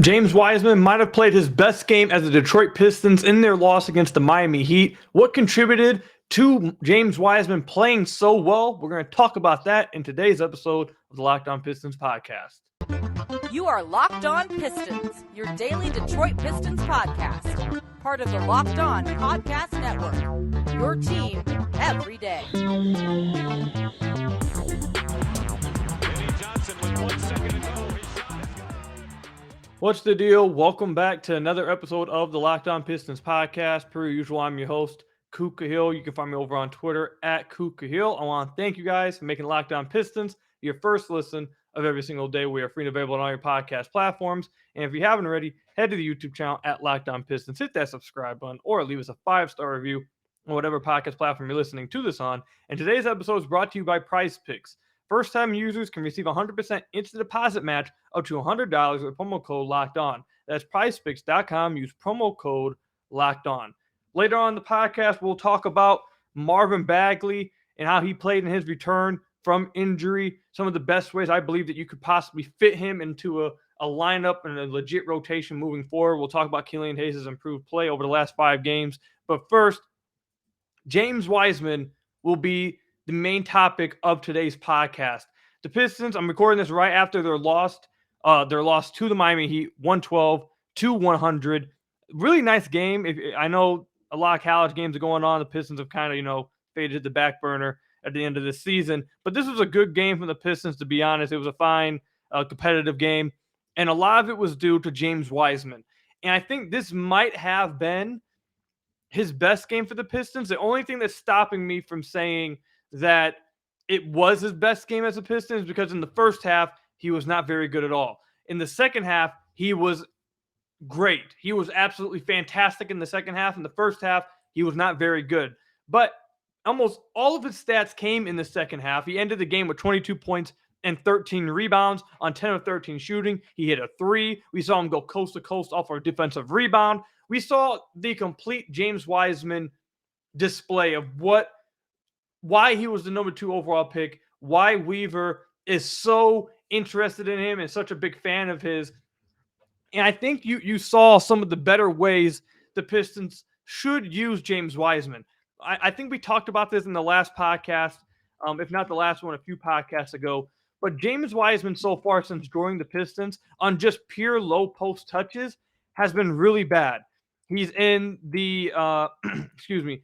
James Wiseman might have played his best game as the Detroit Pistons in their loss against the Miami Heat. What contributed to James Wiseman playing so well? We're going to talk about that in today's episode of the Locked On Pistons podcast. You are Locked On Pistons, your daily Detroit Pistons podcast. Part of the Locked On Podcast Network, your team every day. What's the deal? Welcome back to another episode of the Locked On Pistons podcast. Per usual, I'm your host, Coop Cahill. You can find me over on Twitter at Coop Cahill. I want to thank you guys for making Locked On Pistons your first listen of every single day. We are free and available on all your podcast platforms. And if you haven't already, head to the YouTube channel at Locked On Pistons. Hit that subscribe button or leave us a 5-star review on whatever podcast platform you're listening to this on. And today's episode is brought to you by PrizePicks. First-time users can receive a 100% instant deposit match up to $100 with promo code Locked On. That's PrizePicks.com. Use promo code Locked On. Later on in the podcast, we'll talk about Marvin Bagley and how he played in his return from injury. Some of the best ways I believe that you could possibly fit him into a lineup and a legit rotation moving forward. We'll talk about Killian Hayes' improved play over the last 5 games. But first, James Wiseman will be the main topic of today's podcast. The Pistons, I'm recording this right after their loss to the Miami Heat, 112-100. Really nice game. I know a lot of college games are going on. The Pistons have kind of, faded to the back burner at the end of the season. But this was a good game from the Pistons, to be honest. It was a fine, competitive game. And a lot of it was due to James Wiseman. And I think this might have been his best game for the Pistons. The only thing that's stopping me from saying that it was his best game as a Piston is because in the first half, he was not very good at all. In the second half, he was great. He was absolutely fantastic in the second half. In the first half, he was not very good. But almost all of his stats came in the second half. He ended the game with 22 points and 13 rebounds on 10 of 13 shooting. He hit a 3. We saw him go coast to coast off our defensive rebound. We saw the complete James Wiseman display of why he was the number 2 overall pick, why Weaver is so interested in him and such a big fan of his. And I think you saw some of the better ways the Pistons should use James Wiseman. I think we talked about this in the last podcast, if not the last one, a few podcasts ago. But James Wiseman so far since joining the Pistons on just pure low post touches has been really bad. He's in the, excuse me,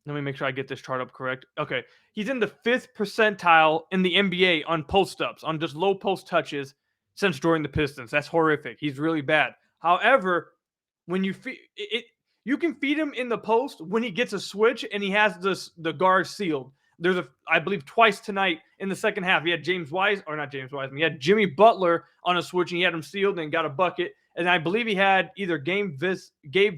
let me make sure I get this chart up correct. Okay. He's in the 5th percentile in the NBA on post-ups, on just low post touches since joining the Pistons. That's horrific. He's really bad. However, when you you can feed him in the post when he gets a switch and he has the guard sealed. There's I believe twice tonight in the second half, he had he had Jimmy Butler on a switch and he had him sealed and got a bucket. And I believe he had either Gabe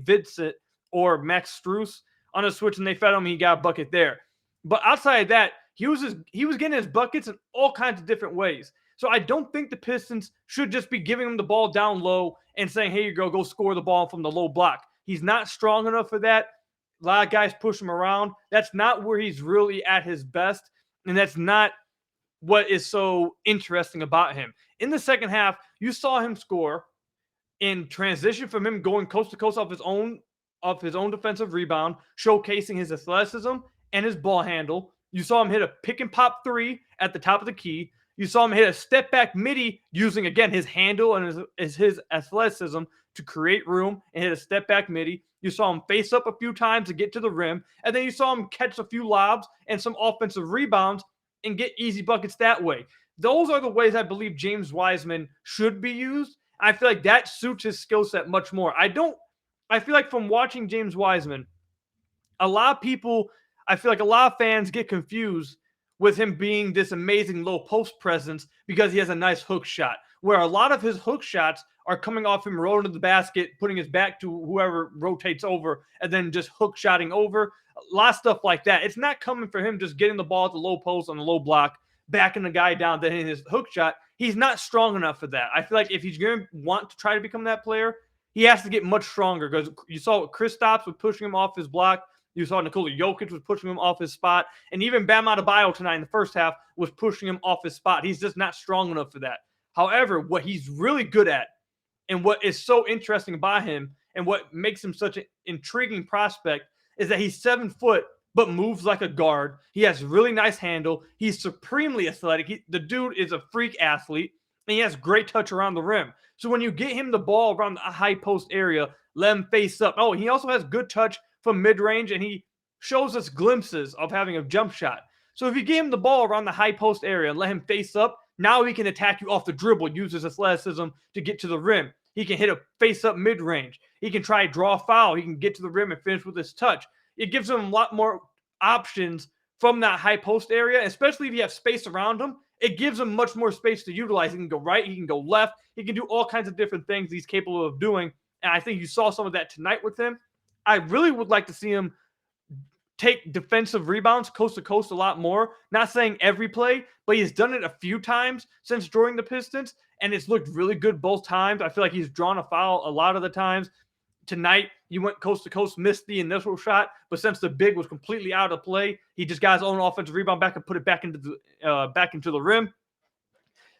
Vincent or Max Strus on a switch and they fed him, he got a bucket there. But outside of that, he was getting his buckets in all kinds of different ways. So I don't think the Pistons should just be giving him the ball down low and saying, hey, you go score the ball from the low block. He's not strong enough for that. A lot of guys push him around. That's not where he's really at his best, and that's not what is so interesting about him. In the second half, you saw him score in transition from him going coast to coast off his own defensive rebound, showcasing his athleticism and his ball handle. You saw him hit a pick and pop 3 at the top of the key. You saw him hit a step back midi using, again, his handle and his athleticism to create room and hit a step back midi. You saw him face up a few times to get to the rim. And then you saw him catch a few lobs and some offensive rebounds and get easy buckets that way. Those are the ways I believe James Wiseman should be used. I feel like that suits his skill set much more. I feel like from watching James Wiseman, a lot of fans get confused with him being this amazing low post presence because he has a nice hook shot, where a lot of his hook shots are coming off him rolling to the basket, putting his back to whoever rotates over, and then just hook shotting over. A lot of stuff like that. It's not coming for him just getting the ball at the low post on the low block, backing the guy down, then hitting his hook shot. He's not strong enough for that. I feel like if he's going to want to try to become that player, he has to get much stronger, because you saw Kristaps was pushing him off his block. You saw Nikola Jokic was pushing him off his spot. And even Bam Adebayo tonight in the first half was pushing him off his spot. He's just not strong enough for that. However, what he's really good at And what is so interesting about him and what makes him such an intriguing prospect is that he's 7 foot, but moves like a guard. He has really nice handle. He's supremely athletic. The dude is a freak athlete, and he has great touch around the rim. So when you get him the ball around the high post area, let him face up. Oh, he also has good touch from mid-range, and he shows us glimpses of having a jump shot. So if you give him the ball around the high post area and let him face up, now he can attack you off the dribble, use his athleticism to get to the rim. He can hit a face-up mid-range. He can try to draw a foul. He can get to the rim and finish with his touch. It gives him a lot more options from that high post area, especially if you have space around him. It gives him much more space to utilize. He can go right. He can go left. He can do all kinds of different things he's capable of doing. And I think you saw some of that tonight with him. I really would like to see him take defensive rebounds coast to coast a lot more. Not saying every play, but he's done it a few times since joining the Pistons, and it's looked really good both times. I feel like he's drawn a foul a lot of the times. Tonight, he went coast to coast, missed the initial shot, but since the big was completely out of play, he just got his own offensive rebound back and put it back into the rim.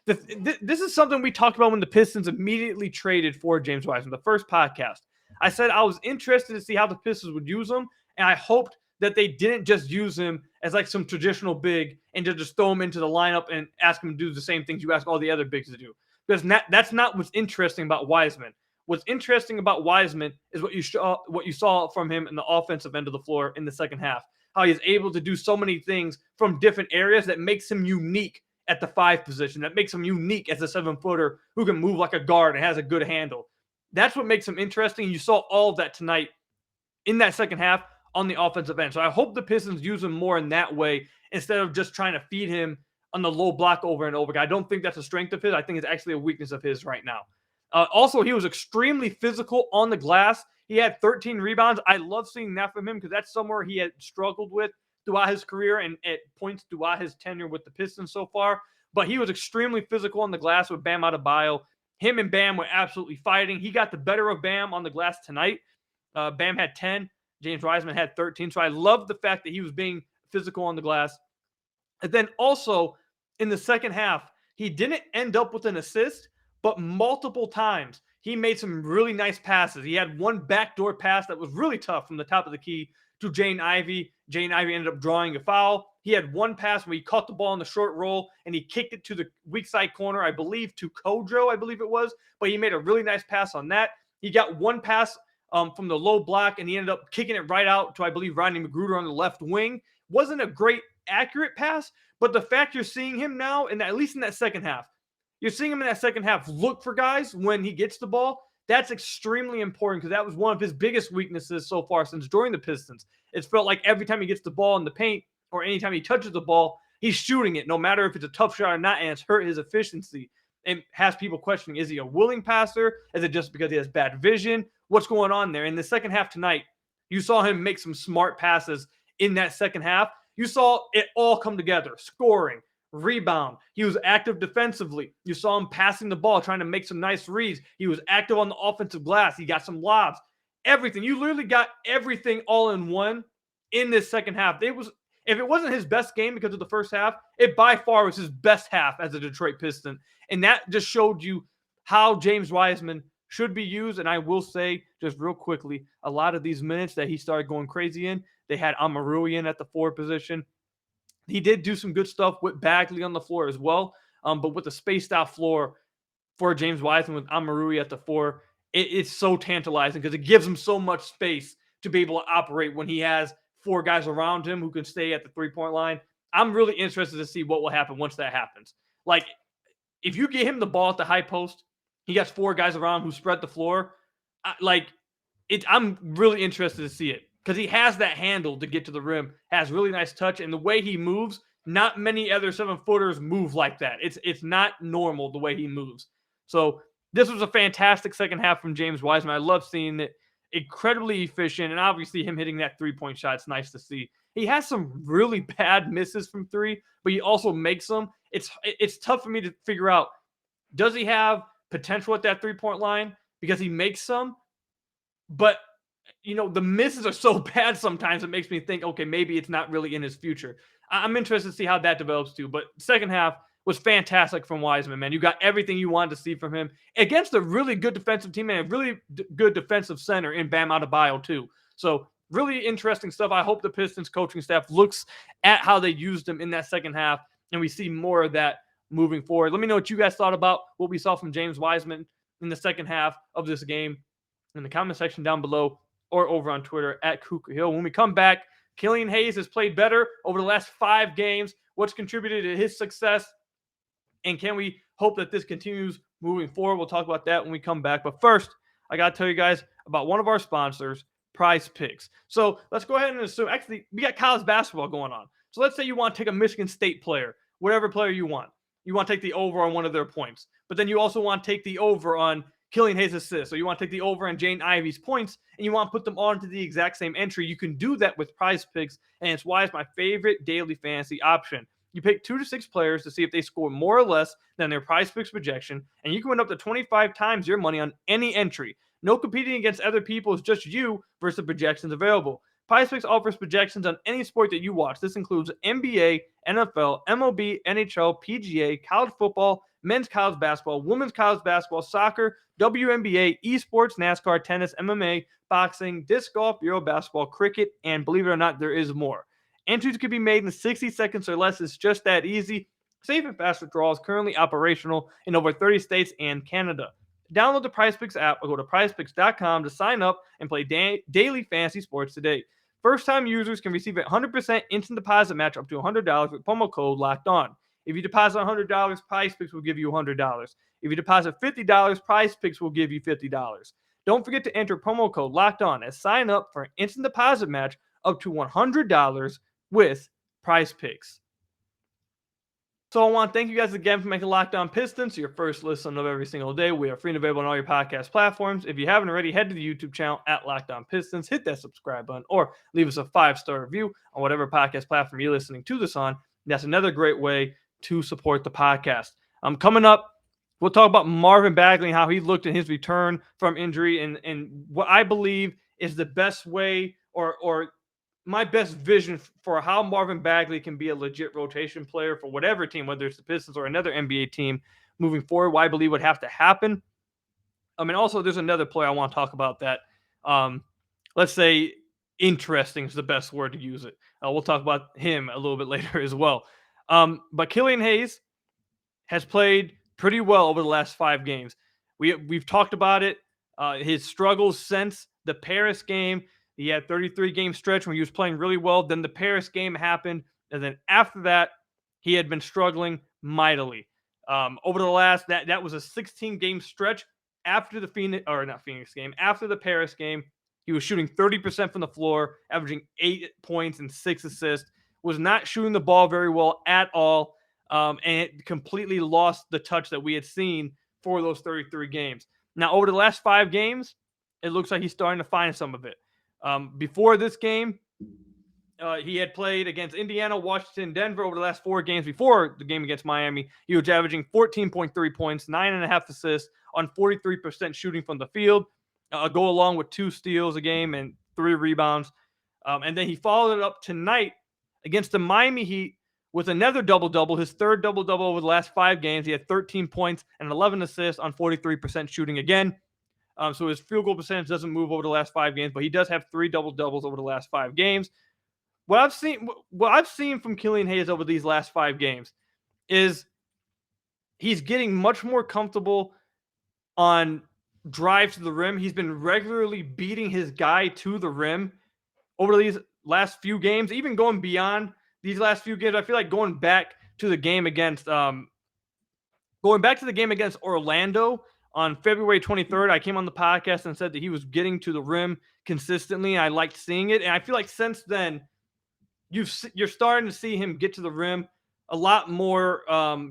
This is something we talked about when the Pistons immediately traded for James Wiseman, the first podcast. I said I was interested to see how the Pistons would use him, and I hoped that they didn't just use him as like some traditional big and to just throw him into the lineup and ask him to do the same things you ask all the other bigs to do. Because that's not what's interesting about Wiseman. What's interesting about Wiseman is what you saw from him in the offensive end of the floor in the second half. How he's able to do so many things from different areas that makes him unique at the 5 position, that makes him unique as a 7-footer who can move like a guard and has a good handle. That's what makes him interesting. You saw all of that tonight in that second half on the offensive end. So I hope the Pistons use him more in that way instead of just trying to feed him on the low block over and over again. I don't think that's a strength of his. I think it's actually a weakness of his right now. Also, he was extremely physical on the glass. He had 13 rebounds. I love seeing that from him because that's somewhere he had struggled with throughout his career and at points throughout his tenure with the Pistons so far. But he was extremely physical on the glass with Bam Adebayo. Him and Bam were absolutely fighting. He got the better of Bam on the glass tonight. Bam had 10. James Wiseman had 13. So I love the fact that he was being physical on the glass. And then also in the second half, he didn't end up with an assist, but multiple times he made some really nice passes. He had one backdoor pass that was really tough from the top of the key to Jane Ivey. Jane Ivey ended up drawing a foul. He had one pass where he caught the ball in the short roll and he kicked it to the weak side corner, I believe, to Kojo, I believe it was. But he made a really nice pass on that. He got one pass from the low block, and he ended up kicking it right out to, I believe, Rodney McGruder on the left wing. Wasn't a great accurate pass, but the fact you're seeing him now, and at least in that second half, you're seeing him in that second half look for guys when he gets the ball. That's extremely important because that was one of his biggest weaknesses so far since joining the Pistons. It's felt like every time he gets the ball in the paint or anytime he touches the ball, he's shooting it, no matter if it's a tough shot or not, and it's hurt his efficiency. And has people questioning, is he a willing passer? Is it just because he has bad vision? What's going on there? In the second half tonight, you saw him make some smart passes in that second half. You saw it all come together, scoring, rebound. He was active defensively. You saw him passing the ball, trying to make some nice reads. He was active on the offensive glass. He got some lobs, everything. You literally got everything all in one in this second half. If it wasn't his best game because of the first half, it by far was his best half as a Detroit Piston. And that just showed you how James Wiseman should be used. And I will say, just real quickly, a lot of these minutes that he started going crazy in, they had Amaru in at the 4 position. He did do some good stuff with Bagley on the floor as well. But with the spaced out floor for James Wiseman with Amaru at the 4, it's so tantalizing because it gives him so much space to be able to operate when he has 4 guys around him who can stay at the 3-point line. I'm really interested to see what will happen once that happens. Like, if you get him the ball at the high post, he got 4 guys around who spread the floor. I'm really interested to see it because he has that handle to get to the rim, has really nice touch, and the way he moves, not many other 7-footers move like that. It's not normal the way he moves. So this was a fantastic second half from James Wiseman. I love seeing it. Incredibly efficient, and obviously him hitting that 3-point shot, it's nice to see. He has some really bad misses from 3, but he also makes them. It's tough for me to figure out, does he have potential at that 3-point line? Because he makes some, but the misses are so bad sometimes it makes me think, okay, maybe it's not really in his future. I'm interested to see how that develops too. But second half was fantastic from Wiseman, man. You got everything you wanted to see from him against a really good defensive team and a really good defensive center in Bam Adebayo too. So really interesting stuff. I hope the Pistons coaching staff looks at how they used him in that second half, and we see more of that moving forward. Let me know what you guys thought about what we saw from James Wiseman in the second half of this game in the comment section down below or over on Twitter at Kuka Hill. When we come back, Killian Hayes has played better over the last 5 games. What's contributed to his success? And can we hope that this continues moving forward? We'll talk about that when we come back. But first, I got to tell you guys about one of our sponsors, PrizePicks. So let's go ahead and assume, actually, we got college basketball going on. So let's say you want to take a Michigan State player, whatever player you want. You want to take the over on one of their points. But then you also want to take the over on Killian Hayes' assists. So you want to take the over on Jane Ivey's points, and you want to put them all into the exact same entry. You can do that with PrizePicks, and it's why it's my favorite daily fantasy option. You pick 2 to 6 players to see if they score more or less than their PrizePicks projection, and you can win up to 25 times your money on any entry. No competing against other people. It's just you versus the projections available. PrizePicks offers projections on any sport that you watch. This includes NBA, NFL, MLB, NHL, PGA, college football, men's college basketball, women's college basketball, soccer, WNBA, esports, NASCAR, tennis, MMA, boxing, disc golf, Euro basketball, cricket, and believe it or not, there is more. Entries can be made in 60 seconds or less. It's just that easy. Safe and fast withdrawals currently operational in over 30 states and Canada. Download the PrizePicks app or go to prizepicks.com to sign up and play daily fantasy sports today. First-time users can receive a 100% instant deposit match up to $100 with promo code LOCKEDON. If you deposit $100, PrizePicks will give you $100. If you deposit $50, PrizePicks will give you $50. Don't forget to enter promo code LOCKEDON and sign up for an instant deposit match up to $100 with PrizePicks. So I want to thank you guys again for making Locked On Pistons your first listen of every single day. We are free and available on all your podcast platforms. If you haven't already, head to the YouTube channel at Locked On Pistons, hit that subscribe button, or leave us a 5-star review on whatever podcast platform you're listening to this on. That's another great way to support the podcast. Coming up, we'll talk about Marvin Bagley and how he looked in his return from injury and what I believe is the best way or my best vision for how Marvin Bagley can be a legit rotation player for whatever team, whether it's the Pistons or another NBA team moving forward, what I believe would have to happen. Also, there's another player I want to talk about that, let's say, interesting is the best word to use it. We'll talk about him a little bit later as well. But Killian Hayes has played pretty well over the last 5 games. We've talked about it, his struggles since the Paris game. He had 33-game stretch when he was playing really well. Then the Paris game happened, and then after that, he had been struggling mightily. Over the last that was a 16-game stretch after the after the Paris game. He was shooting 30% from the floor, averaging 8 points and 6 assists. Was not shooting the ball very well at all, and it completely lost the touch that we had seen for those 33 games. Now, over the last 5 games, it looks like he's starting to find some of it. Before this game, he had played against Indiana, Washington, Denver over the last 4 games. Before the game against Miami, he was averaging 14.3 points, 9.5 assists on 43% shooting from the field. Go along with 2 steals a game and 3 rebounds. And then he followed it up tonight against the Miami Heat with another double-double, his 3rd double-double over the last 5 games. He had 13 points and 11 assists on 43% shooting again. So his field goal percentage doesn't move over the last 5 games, but he does have 3 double-doubles over the last 5 games. What I've seen from Killian Hayes over these last 5 games is he's getting much more comfortable on drive to the rim. He's been regularly beating his guy to the rim over these last few games, even going beyond these last few games. I feel like going back to the game against Orlando on February 23rd, I came on the podcast and said that he was getting to the rim consistently, and I liked seeing it. And I feel like since then, you're starting to see him get to the rim a lot more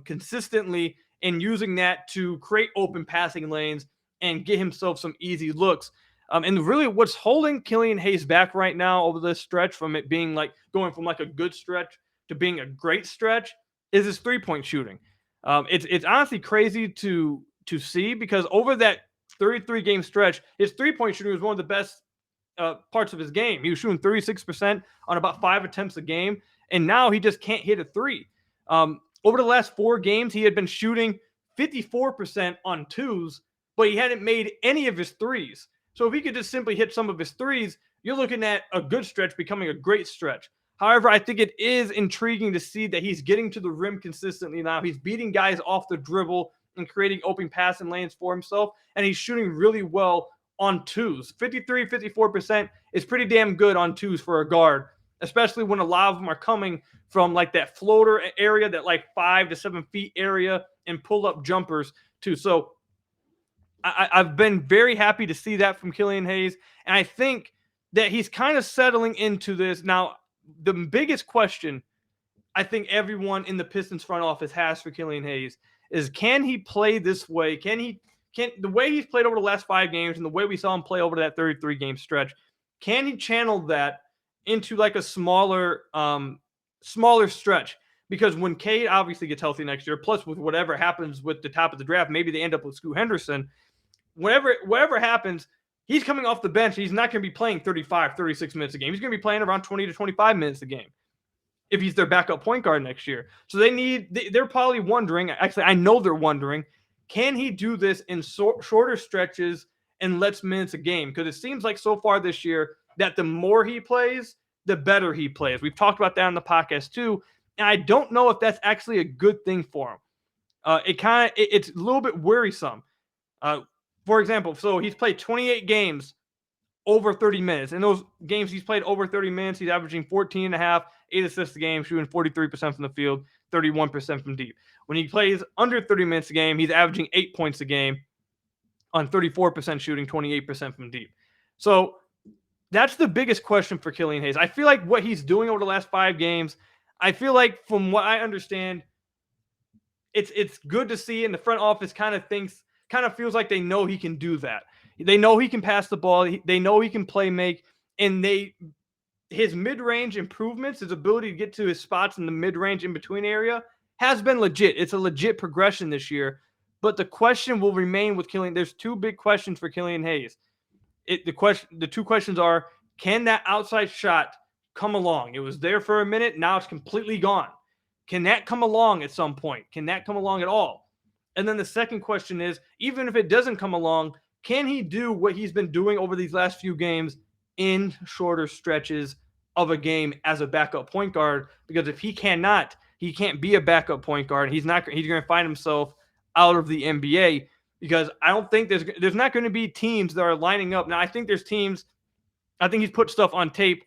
consistently and using that to create open passing lanes and get himself some easy looks. And really what's holding Killian Hayes back right now over this stretch from it being like going from like a good stretch to being a great stretch is his 3-point shooting. It's honestly crazy to see because over that 33-game stretch, his 3-point shooting was one of the best parts of his game. He was shooting 36% on about 5 attempts a game, and now he just can't hit a 3. over the last 4 games, he had been shooting 54% on twos, but he hadn't made any of his threes. So if he could just simply hit some of his threes, you're looking at a good stretch becoming a great stretch. However, I think it is intriguing to see that he's getting to the rim consistently now. He's beating guys off the dribble and creating open passing lanes for himself, and he's shooting really well on twos. 53, 54% is pretty damn good on twos for a guard, especially when a lot of them are coming from like that floater area, that like 5 to 7 feet area, and pull up jumpers too. So I've been very happy to see that from Killian Hayes, and I think that he's kind of settling into this. Now, the biggest question I think everyone in the Pistons front office has for Killian Hayes is, can he play this way? Can the way he's played over the last 5 games and the way we saw him play over that 33-game stretch, can he channel that into like a smaller stretch? Because when Cade obviously gets healthy next year, plus with whatever happens with the top of the draft, maybe they end up with Scoot Henderson. Whatever happens, he's coming off the bench. He's not going to be playing 35, 36 minutes a game. He's going to be playing around 20 to 25 minutes a game if he's their backup point guard next year. So they're probably wondering, actually, I know they're wondering, can he do this in shorter stretches and less minutes a game? Because it seems like so far this year that the more he plays, the better he plays. We've talked about that on the podcast too, and I don't know if that's actually a good thing for him. It's a little bit worrisome. For example, so he's played 28 games over 30 minutes. In those games he's played over 30 minutes, he's averaging 14 and a half, 8 assists a game, shooting 43% from the field, 31% from deep. When he plays under 30 minutes a game, he's averaging 8 points a game on 34% shooting, 28% from deep. So that's the biggest question for Killian Hayes. I feel like what he's doing over the last 5 games, I feel like from what I understand, it's good to see, and the front office kind of feels like they know he can do that. They know he can pass the ball. They know he can play make, and his mid-range improvements, his ability to get to his spots in the mid-range in-between area has been legit. It's a legit progression this year. But the question will remain with Killian. There's 2 big questions for Killian Hayes. The 2 questions are, can that outside shot come along? It was there for a minute. Now it's completely gone. Can that come along at some point? Can that come along at all? And then the second question is, even if it doesn't come along, can he do what he's been doing over these last few games in shorter stretches of a game as a backup point guard? Because if he cannot, he can't be a backup point guard. He's going to find himself out of the NBA, because I don't think there's not going to be teams that are lining up. Now, I think there's teams, I think he's put stuff on tape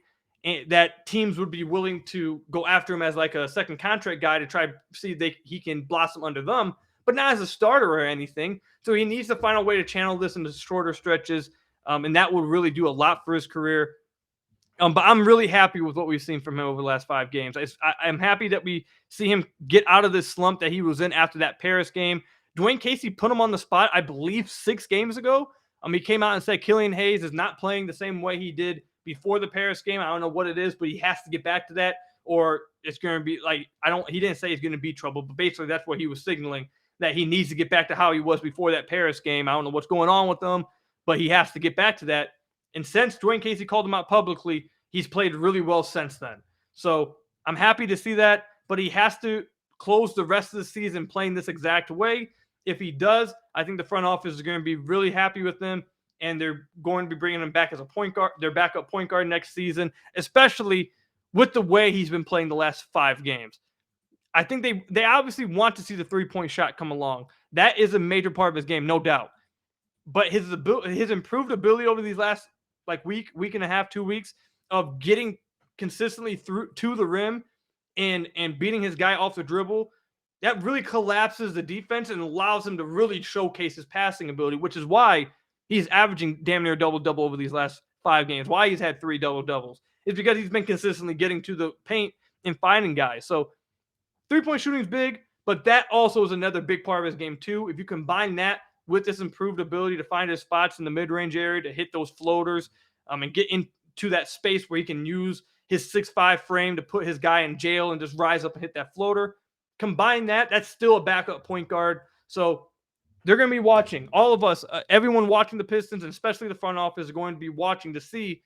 that teams would be willing to go after him as like a second contract guy to try to see if he can blossom under them, but not as a starter or anything. So he needs to find a way to channel this into shorter stretches, and that will really do a lot for his career. But I'm really happy with what we've seen from him over the last 5 games. I'm happy that we see him get out of this slump that he was in after that Paris game. Dwayne Casey put him on the spot, I believe, 6 games ago. He came out and said Killian Hayes is not playing the same way he did before the Paris game. I don't know what it is, but he has to get back to that, or it's going to be like, he didn't say he's going to be trouble, but basically that's what he was signaling, that he needs to get back to how he was before that Paris game. I don't know what's going on with him, but he has to get back to that. And since Dwayne Casey called him out publicly, he's played really well since then. So I'm happy to see that, but he has to close the rest of the season playing this exact way. If he does, I think the front office is going to be really happy with him, and they're going to be bringing him back as a point guard, their backup point guard next season, especially with the way he's been playing the last 5 games. I think they obviously want to see the 3-point shot come along. That is a major part of his game, no doubt. But his improved ability over these last week and a half, 2 weeks of getting consistently through to the rim and beating his guy off the dribble, that really collapses the defense and allows him to really showcase his passing ability, which is why he's averaging damn near double-double over these last 5 games. Why he's had 3 double-doubles is because he's been consistently getting to the paint and finding guys. So 3-point shooting is big, but that also is another big part of his game too. If you combine that with this improved ability to find his spots in the mid-range area, to hit those floaters, and get into that space where he can use his 6'5" frame to put his guy in jail and just rise up and hit that floater. Combine that, that's still a backup point guard. So they're going to be watching. All of us, everyone watching the Pistons, and especially the front office, is going to be watching to see,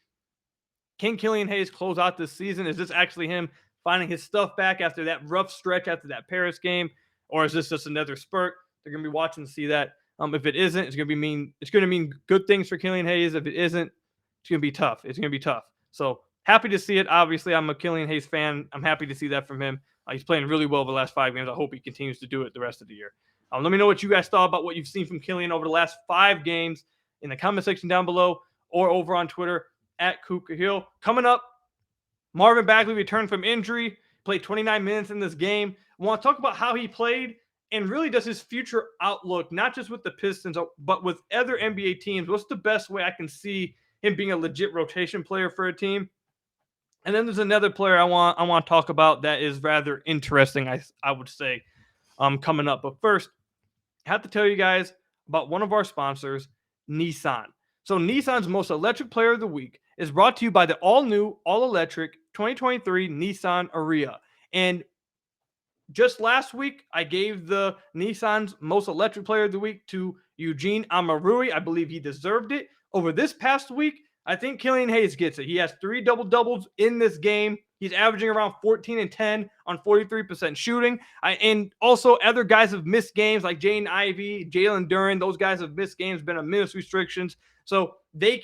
can Killian Hayes close out this season? Is this actually him finding his stuff back after that rough stretch after that Paris game, or is this just another spurt? They're going to be watching to see that. If it isn't, it's going to mean good things for Killian Hayes. If it isn't, it's going to be tough. It's going to be tough. So happy to see it. Obviously, I'm a Killian Hayes fan. I'm happy to see that from him. He's playing really well the last 5 games. I hope he continues to do it the rest of the year. Let me know what you guys thought about what you've seen from Killian over the last 5 games in the comment section down below or over on Twitter at Kuka Hill. Coming up, Marvin Bagley returned from injury, played 29 minutes in this game. I want to talk about how he played and really does his future outlook, not just with the Pistons, but with other NBA teams. What's the best way I can see him being a legit rotation player for a team? And then there's another player I want to talk about that is rather interesting, I would say, coming up. But first, I have to tell you guys about one of our sponsors, Nissan. So Nissan's Most Electric Player of the Week is brought to you by the all-new, all-electric 2023 Nissan Ariya. And just last week, I gave the Nissan's Most Electric Player of the Week to Eugene Amarui. I believe he deserved it. Over this past week, I think Killian Hayes gets it. He has 3 double-doubles in this game. He's averaging around 14 and 10 on 43% shooting. And also other guys have missed games like Jaden Ivey, Jalen Duren. Those guys have missed games, been on minutes restrictions. So they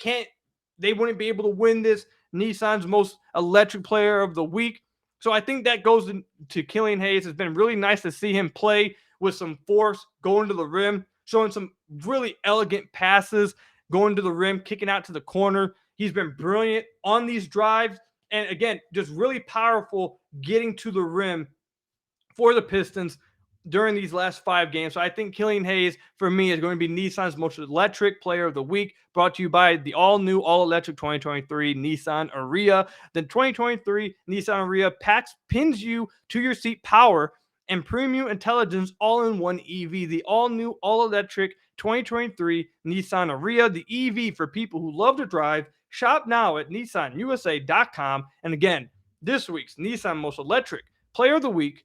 wouldn't be able to win this Nissan's Most Electric Player of the Week. So I think that goes to Killian Hayes. It's been really nice to see him play with some force, going to the rim, showing some really elegant passes, going to the rim, kicking out to the corner. He's been brilliant on these drives. And again, just really powerful getting to the rim for the Pistons during these last 5 games. So I think Killian Hayes, for me, is going to be Nissan's Most Electric Player of the Week, brought to you by the all-new, all-electric 2023 Nissan Ariya. The 2023 Nissan Ariya pins you to your seat power and premium intelligence all in one EV. The all-new, all-electric 2023 Nissan Ariya, the EV for people who love to drive. Shop now at nissanusa.com. And again, this week's Nissan Most Electric Player of the Week,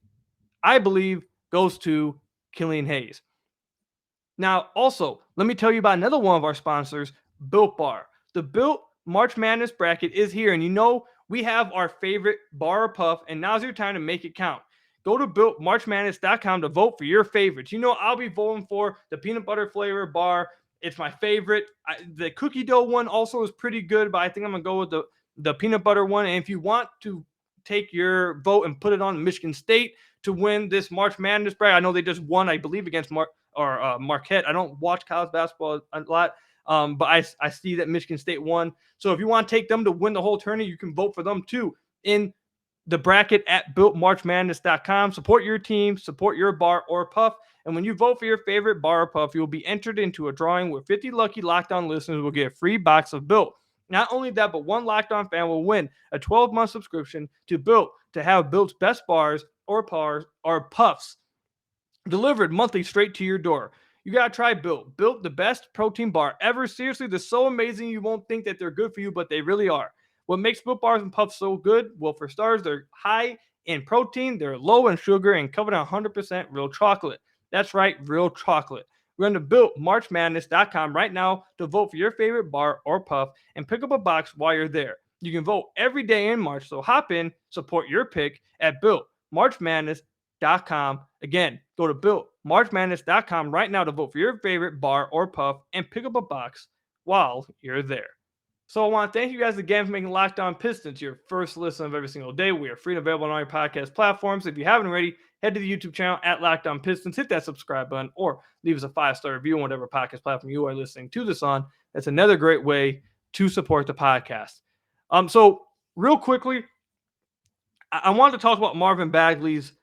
I believe, goes to Killian Hayes. Now, also, let me tell you about another one of our sponsors, Built Bar. The Built March Madness bracket is here, and you know we have our favorite bar or puff, and now's your time to make it count. Go to BuiltMarchMadness.com to vote for your favorites. You know I'll be voting for the peanut butter flavor bar. It's my favorite. The cookie dough one also is pretty good, but I think I'm going to go with the peanut butter one. And if you want to take your vote and put it on Michigan State to win this March Madness bracket, I know they just won, I believe, against Marquette. I don't watch college basketball a lot, but I see that Michigan State won. So if you want to take them to win the whole tournament, you can vote for them too in the bracket at BuiltMarchMadness.com. Support your team, support your bar or puff. And when you vote for your favorite bar or puff, you will be entered into a drawing where 50 lucky Locked On listeners will get a free box of Built. Not only that, but one Locked On fan will win a 12-month subscription to Built to have Built's best bars or puffs delivered monthly straight to your door. You got to try Built. Built, the best protein bar ever. Seriously, they're so amazing you won't think that they're good for you, but they really are. What makes Built bars and puffs so good? Well, for starters, they're high in protein, they're low in sugar, and covered in 100% real chocolate. That's right, real chocolate. Run to BuiltMarchMadness.com right now to vote for your favorite bar or puff and pick up a box while you're there. You can vote every day in March, so hop in, support your pick at BuiltMarchMadness.com. Again, go to BuiltMarchMadness.com right now to vote for your favorite bar or puff and pick up a box while you're there. So I want to thank you guys again for making Locked On Pistons your first listen of every single day. We are free and available on all your podcast platforms. If you haven't already, head to the YouTube channel at Locked On Pistons, hit that subscribe button, or leave us a 5-star review on whatever podcast platform you are listening to this on. That's another great way to support the podcast. So real quickly, I wanted to talk about Marvin Bagley's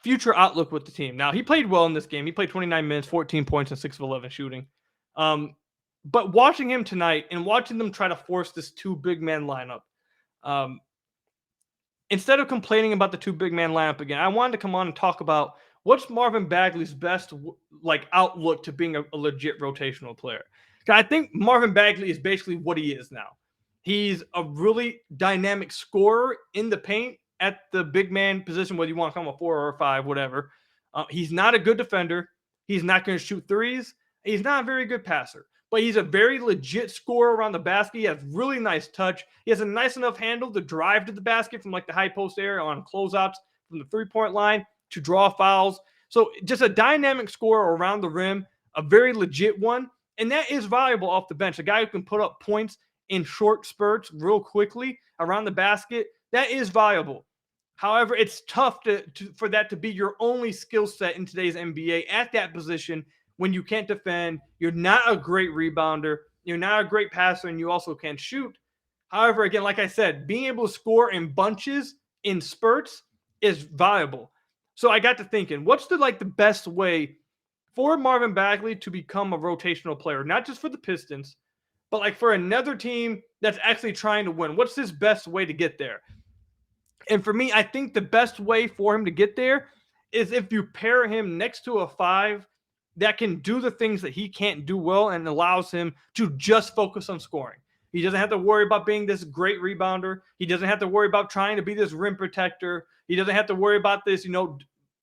future outlook with the team. Now, he played well in this game. He played 29 minutes, 14 points, and 6 of 11 shooting. But watching him tonight and watching them try to force this 2 big man lineup, instead of complaining about the 2 big man lineup again, I wanted to come on and talk about what's Marvin Bagley's best outlook to being a legit rotational player. I think Marvin Bagley is basically what he is now. He's a really dynamic scorer in the paint at the big man position, whether you want to call him a 4 or a 5, whatever. He's not a good defender. He's not going to shoot threes. He's not a very good passer. but he's a very legit scorer around the basket. He has really nice touch. He has a nice enough handle to drive to the basket from like the high post area on closeouts from the 3-point line to draw fouls. So just a dynamic scorer around the rim, a very legit one. And that is valuable off the bench. A guy who can put up points in short spurts real quickly around the basket, that is valuable. However, it's tough for that to be your only skill set in today's NBA at that position when you can't defend, you're not a great rebounder, you're not a great passer, and you also can't shoot. However, again, like I said, being able to score in bunches, in spurts, is valuable. So I got to thinking, what's the best way for Marvin Bagley to become a rotational player, not just for the Pistons, but like for another team that's actually trying to win? What's his best way to get there? And for me, I think the best way for him to get there is if you pair him next to a 5 that can do the things that he can't do well and allows him to just focus on scoring. He doesn't have to worry about being this great rebounder. He doesn't have to worry about trying to be this rim protector. He doesn't have to worry about this, and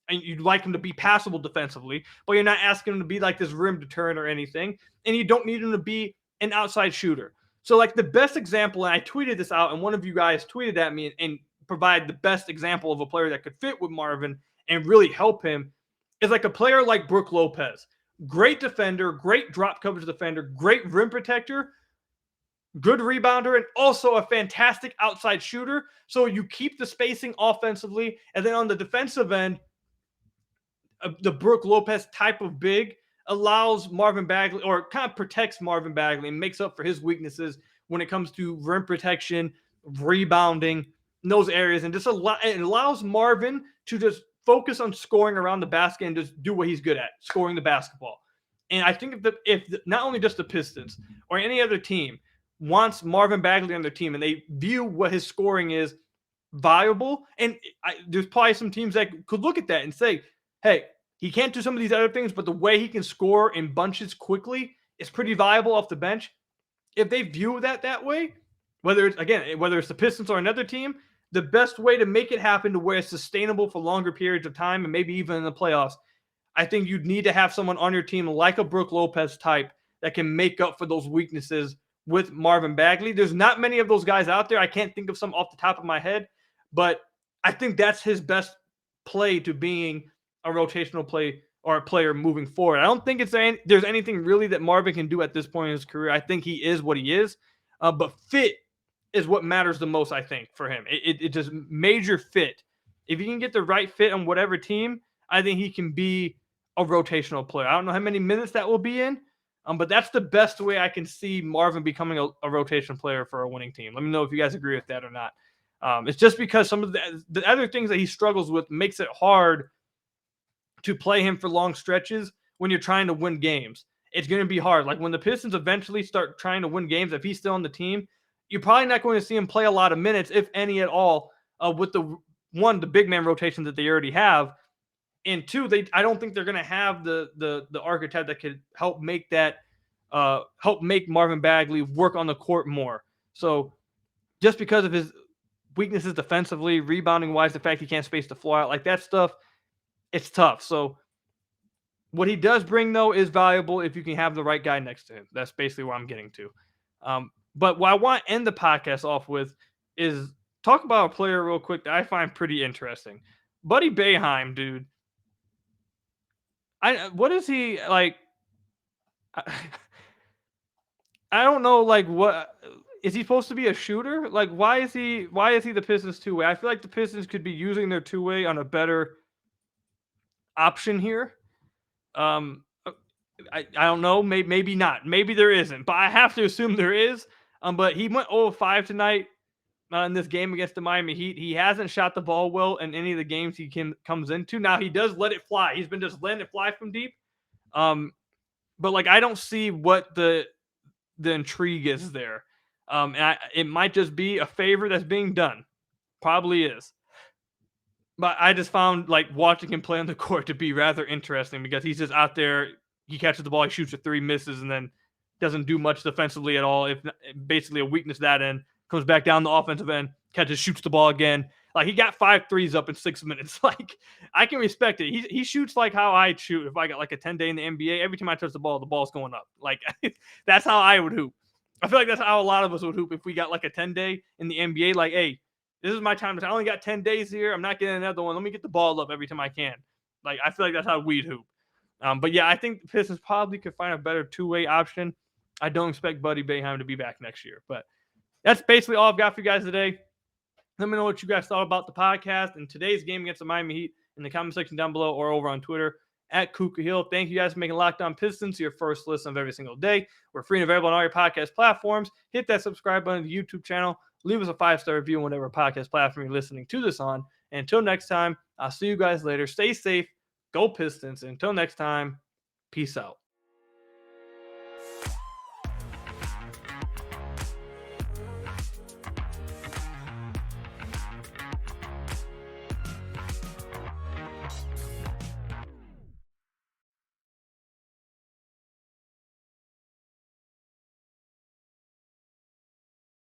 you'd like him to be passable defensively, but you're not asking him to be like this rim deterrent or anything. And you don't need him to be an outside shooter. So like the best example, and I tweeted this out, and one of you guys tweeted at me and provide the best example of a player that could fit with Marvin and really help him, is like a player like Brook Lopez. Great defender, great drop coverage defender, great rim protector, good rebounder, and also a fantastic outside shooter. So you keep the spacing offensively, and then on the defensive end, the Brook Lopez type of big allows Marvin Bagley, or kind of protects Marvin Bagley and makes up for his weaknesses when it comes to rim protection, rebounding, in those areas, and it allows Marvin to just focus on scoring around the basket and just do what he's good at, scoring the basketball. And I think if not only just the Pistons or any other team wants Marvin Bagley on their team and they view what his scoring is viable, and there's probably some teams that could look at that and say, hey, he can't do some of these other things, but the way he can score in bunches quickly is pretty viable off the bench. If they view that way, whether it's the Pistons or another team, the best way to make it happen to where it's sustainable for longer periods of time and maybe even in the playoffs, I think you'd need to have someone on your team like a Brook Lopez type that can make up for those weaknesses with Marvin Bagley. There's not many of those guys out there. I can't think of some off the top of my head, but I think that's his best play to being a rotational play or a player moving forward. I don't think there's anything really that Marvin can do at this point in his career. I think he is what he is, but fit is what matters the most, I think, for him. It just major fit. If you can get the right fit on whatever team, I think he can be a rotational player. I don't know how many minutes that will be in, but that's the best way I can see Marvin becoming a rotation player for a winning team. Let me know if you guys agree with that or not. It's just because some of the other things that he struggles with makes it hard to play him for long stretches when you're trying to win games. It's going to be hard. Like when the Pistons eventually start trying to win games, if he's still on the team, you're probably not going to see him play a lot of minutes, if any at all, with the big man rotation that they already have, and 2, I don't think they're going to have the archetype that could help make Marvin Bagley work on the court more. So just because of his weaknesses defensively, rebounding wise, the fact he can't space the floor out, like that stuff, it's tough. So what he does bring though is valuable if you can have the right guy next to him. That's basically what I'm getting to. But what I want to end the podcast off with is talk about a player real quick that I find pretty interesting. Buddy Boeheim, dude. What is he like? I don't know. Like, what is he supposed to be a shooter? Like, why is he the Pistons two-way? I feel like the Pistons could be using their two-way on a better option here. I don't know. Maybe not. Maybe there isn't. But I have to assume there is. But he went 0-5 tonight in this game against the Miami Heat. He hasn't shot the ball well in any of the games he comes into. Now, he does let it fly. He's been just letting it fly from deep. But, like, I don't see what the intrigue is there. And it might just be a favor that's being done. Probably is. But I just found, like, watching him play on the court to be rather interesting because he's just out there. He catches the ball, he shoots a 3, misses, and then doesn't do much defensively at all. If basically a weakness that end, comes back down the offensive end, shoots the ball again. Like, he got 5 threes up in 6 minutes. Like, I can respect it. He shoots like how I'd shoot if I got like a 10-day in the NBA. Every time I touch the ball's going up. Like, that's how I would hoop. I feel like that's how a lot of us would hoop if we got like a 10-day in the NBA. Like, hey, this is my time. I only got 10 days here. I'm not getting another one. Let me get the ball up every time I can. Like, I feel like that's how we'd hoop. But yeah, I think the Pistons probably could find a better two-way option. I don't expect Buddy Boeheim to be back next year. But that's basically all I've got for you guys today. Let me know what you guys thought about the podcast and today's game against the Miami Heat in the comment section down below or over on Twitter at Kuka Hill. Thank you guys for making Locked On Pistons your first listen of every single day. We're free and available on all your podcast platforms. Hit that subscribe button to the YouTube channel. Leave us a 5-star review on whatever podcast platform you're listening to this on. And until next time, I'll see you guys later. Stay safe. Go Pistons. And until next time, peace out.